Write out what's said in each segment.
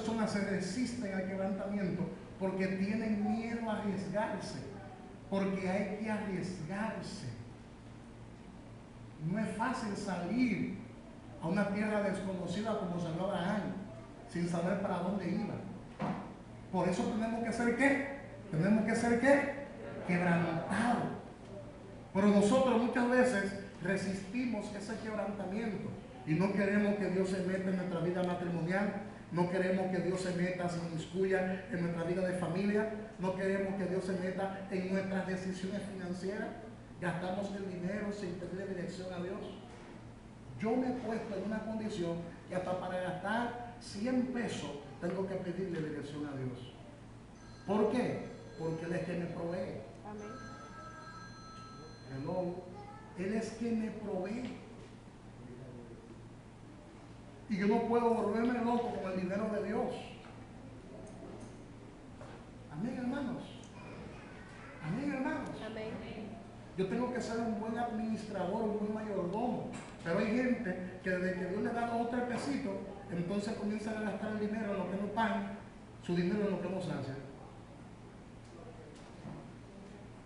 personas se resisten al quebrantamiento porque tienen miedo a arriesgarse, porque hay que arriesgarse. No es fácil salir a una tierra desconocida como salió Abraham, sin saber para dónde iba. Por eso tenemos que ser ¿qué? Tenemos que ser ¿qué? Quebrantados. Pero nosotros muchas veces resistimos ese quebrantamiento y no queremos que Dios se meta en nuestra vida matrimonial, no queremos que Dios se meta, se inmiscuya en nuestra vida de familia, no queremos que Dios se meta en nuestras decisiones financieras. Gastamos el dinero sin pedirle dirección a Dios. Yo me he puesto en una condición que hasta para gastar 100 pesos tengo que pedirle dirección a Dios. ¿Por qué? Porque Él es quien me provee. Amén. Hello. Él es quien me provee. Y yo no puedo volverme loco con el dinero de Dios. Amén, hermanos. Amén, hermanos. Amén. Yo tengo que ser un buen administrador, un buen mayordomo. Pero hay gente que desde que Dios le da 2 o 3 pesitos, entonces comienzan a gastar el dinero en lo que no pagan, su dinero en lo que no sacia.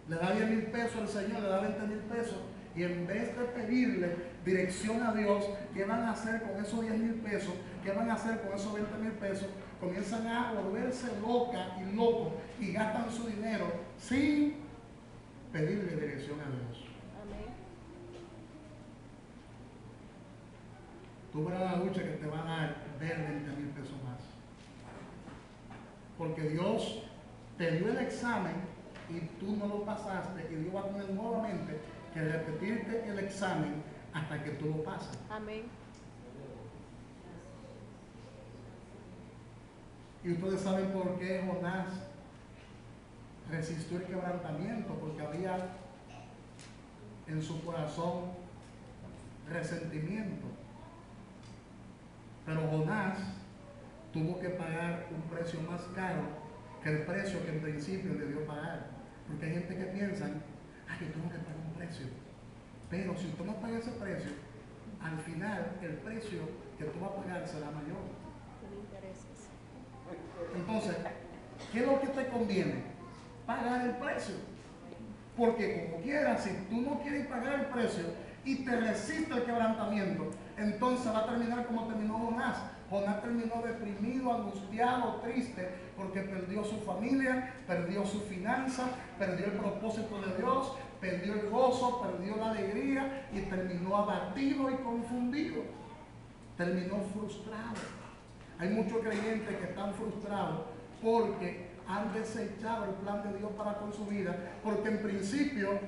Le da 10,000 pesos al Señor, le da 20,000 pesos, y en vez de pedirle dirección a Dios, ¿qué van a hacer con esos 10,000 pesos? ¿Qué van a hacer con esos 20,000 pesos? Comienzan a volverse loca y locos y gastan su dinero sin pedirle dirección a Dios. Amén. Tú verás la lucha que te va a dar ver 20,000 pesos más. Porque Dios te dio el examen y tú no lo pasaste, y Dios va a tener nuevamente que repetirte el examen hasta que tú lo pases. Amén. Y ustedes saben por qué Jonás resistió el quebrantamiento, porque había en su corazón resentimiento. Pero Jonás tuvo que pagar un precio más caro que el precio que en principio debió pagar. Porque hay gente que piensa, yo tengo que pagar un precio. Pero si usted no paga ese precio, al final el precio que tú vas a pagar será mayor. Con intereses. Entonces, ¿qué es lo que te conviene? Pagar el precio. Porque como quieras, si tú no quieres pagar el precio y te resiste el quebrantamiento, entonces va a terminar como terminó Jonás. Jonás terminó deprimido, angustiado, triste, porque perdió su familia, perdió su finanza, perdió el propósito de Dios, perdió el gozo, perdió la alegría y terminó abatido y confundido. Terminó frustrado. Hay muchos creyentes que están frustrados porque han desechado el plan de Dios para con su vida, porque en principio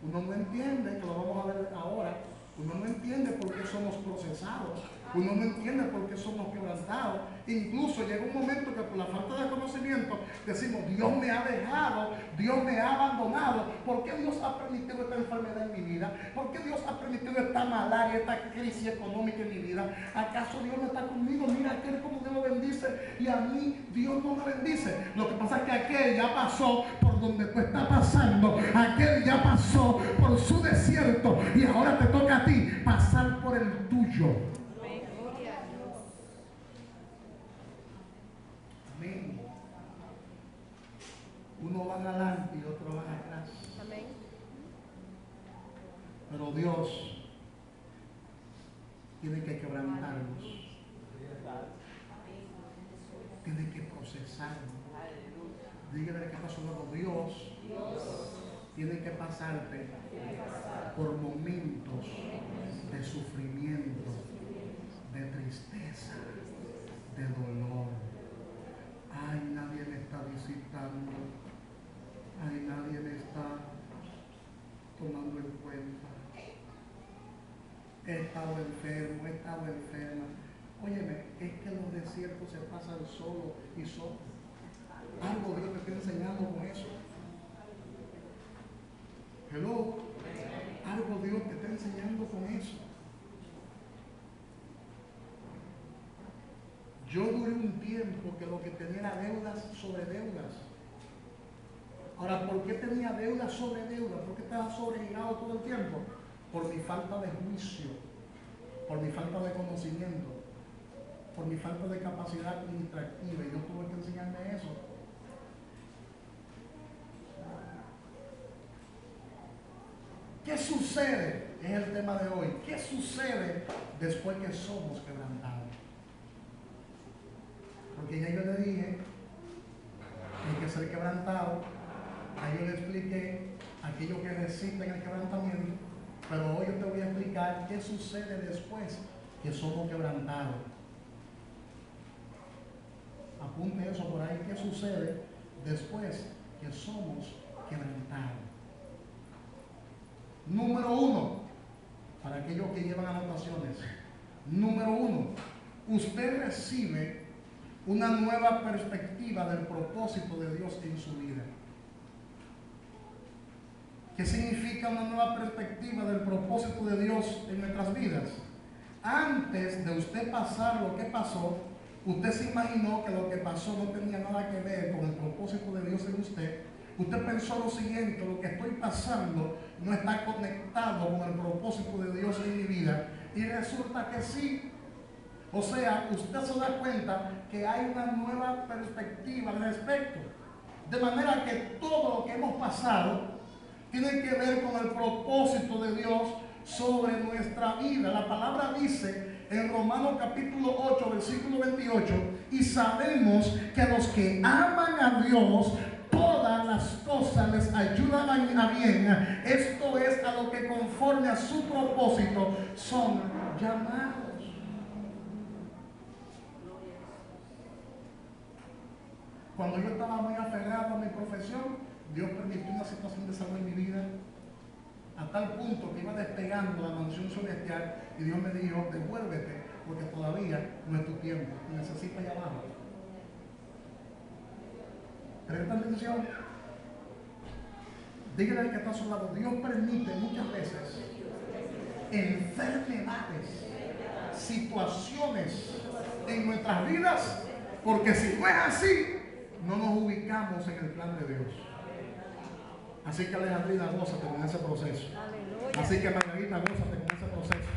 uno no entiende, que lo vamos a ver ahora, uno no entiende por qué somos procesados, uno no entiende por qué somos quebrantados. Incluso llega un momento que por la falta de conocimiento decimos, Dios me ha dejado, Dios me ha abandonado. ¿Por qué Dios ha permitido esta enfermedad en mi vida? ¿Por qué Dios ha permitido esta malaria, esta crisis económica en mi vida? ¿Acaso Dios no está conmigo? Mira aquel como Dios lo bendice y a mí Dios no me bendice. Lo que pasa es que aquel ya pasó por donde tú estás pasando, aquel ya pasó por su desierto y ahora te toca a ti pasar por el tuyo. Amén. Uno va adelante y otro va atrás. Amén. Pero Dios tiene que quebrantarnos, tiene que procesarnos. Dígale que pasó luego. Dios tiene que pasarte por momentos de sufrimiento, de tristeza, de dolor. Ay, nadie me está visitando. Ay, nadie me está tomando en cuenta. He estado enfermo, he estado enferma. Óyeme, es que los desiertos se pasan solo y solo. Algo Dios te está enseñando con eso. Hello. Algo Dios te está enseñando con eso. Yo duré un tiempo que lo que tenía era deudas sobre deudas. Ahora, ¿por qué tenía deudas sobre deudas? ¿Por qué estaba sobregirado todo el tiempo? Por mi falta de juicio, por mi falta de conocimiento. por mi falta de capacidad administrativa y Dios tuvo que enseñarme eso. ¿Qué sucede? Es el tema de hoy. ¿Qué sucede después que somos quebrantados? Porque ya yo le dije que hay que ser quebrantado. Ahí yo le expliqué aquello que resisten el quebrantamiento. Pero hoy yo te voy a explicar qué sucede después que somos quebrantados. Apunte eso por ahí. ¿Qué sucede después que somos quebrantados? Número 1, para aquellos que llevan anotaciones. Número 1, usted recibe una nueva perspectiva del propósito de Dios en su vida. ¿Qué significa una nueva perspectiva del propósito de Dios en nuestras vidas? Antes de usted pasar lo que pasó, usted se imaginó que lo que pasó no tenía nada que ver con el propósito de Dios en usted. Usted pensó lo siguiente: lo que estoy pasando no está conectado con el propósito de Dios en mi vida. Y resulta que sí. O sea, usted se da cuenta que hay una nueva perspectiva al respecto. De manera que todo lo que hemos pasado tiene que ver con el propósito de Dios sobre nuestra vida. La palabra dice en Romanos capítulo 8, versículo 28, y sabemos que a los que aman a Dios, todas las cosas les ayudan a bien. Esto es, a lo que conforme a su propósito son llamados. Cuando yo estaba muy aferrado a mi profesión, Dios permitió una situación de salud en mi vida, a tal punto que iba despegando la mansión celestial, y Dios me dijo: devuélvete, porque todavía no es tu tiempo, necesitas allá abajo. ¿Crees esta bendición? Dígale al que está a su lado: Dios permite muchas veces enfermedades, situaciones en nuestras vidas, porque si no es así, no nos ubicamos en el plan de Dios. Así que Alejandrina, gózate con ese proceso. Así que Margarita, gózate con ese proceso.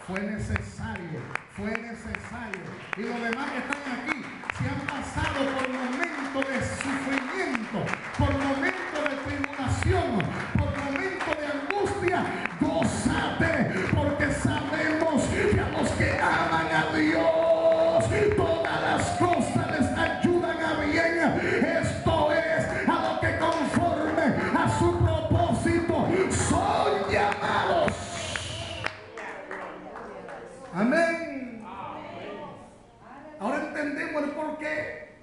Fue necesario, fue necesario. Y los demás que están aquí, si han pasado por momentos de sufrimiento, por momentos de tribulación, por momentos de angustia, gózate, porque sabemos que a los que aman a Dios, todas las cosas les ayudan a bien. Esto es, a lo que conforme a su propósito son llamados. Amén. Ahora entendemos el por qué.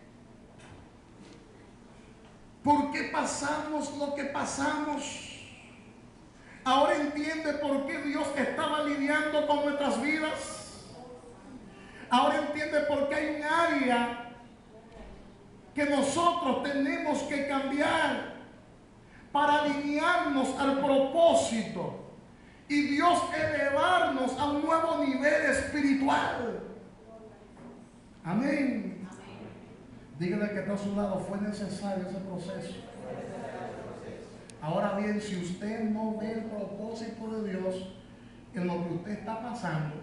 ¿Por qué pasamos lo que pasamos? Ahora entiende por qué Dios estaba lidiando con nuestras vidas. Ahora entiende por qué hay un área que nosotros tenemos que cambiar para alinearnos al propósito y Dios elevarnos a un nuevo nivel espiritual. Amén. Dígale que está a su lado: fue necesario ese proceso. Ahora bien, si usted no ve el propósito de Dios en lo que usted está pasando,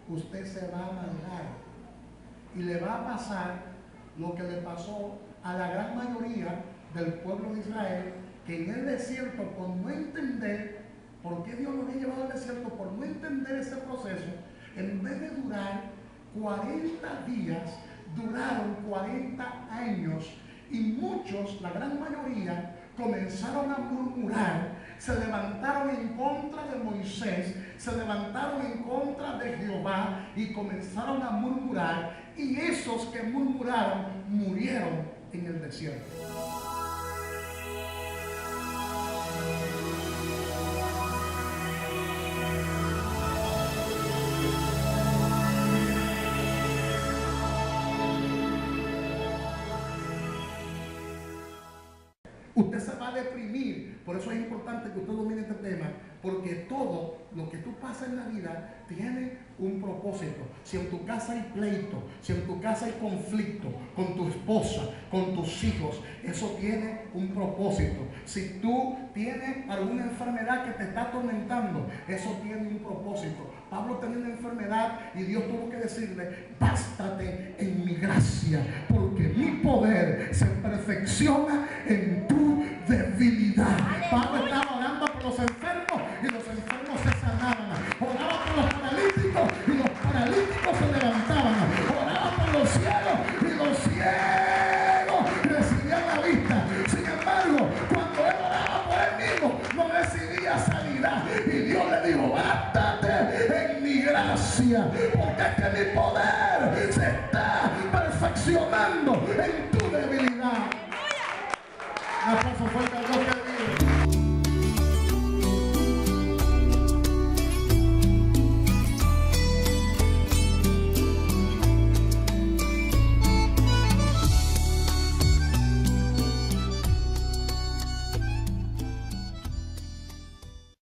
usted se va a amargar y le va a pasar lo que le pasó a la gran mayoría del pueblo de Israel, que en el desierto, por no entender por qué Dios lo había llevado al desierto, por no entender ese proceso, en vez de durar 40 días, duraron 40 años. Y muchos, la gran mayoría, comenzaron a murmurar, se levantaron en contra de Moisés, se levantaron en contra de Jehová y comenzaron a murmurar, y esos que murmuraron murieron en el desierto. Usted se va a deprimir. Por eso es importante que usted domine este tema. porque todo lo que tú pasas en la vida tiene un propósito. Si en tu casa hay pleito, si en tu casa hay conflicto con tu esposa, con tus hijos, eso tiene un propósito. Si tú tienes alguna enfermedad que te está atormentando, eso tiene un propósito. Pablo tenía una enfermedad y Dios tuvo que decirle: bástate en mi gracia, porque mi poder se perfecciona en tu debilidad. Pablo estaba orando por los enfermos y los enfermos se sanaban. Oraba por los paralíticos y los paralíticos se levantaban. Oraba por los ciegos y los ciegos recibían la vista. Sin embargo, cuando él oraba por él mismo, no recibía sanidad. Y Dios le dijo: bástate en mi gracia, porque es que mi poder se está perfeccionando en tu debilidad. Un aplauso fuerte a Dios.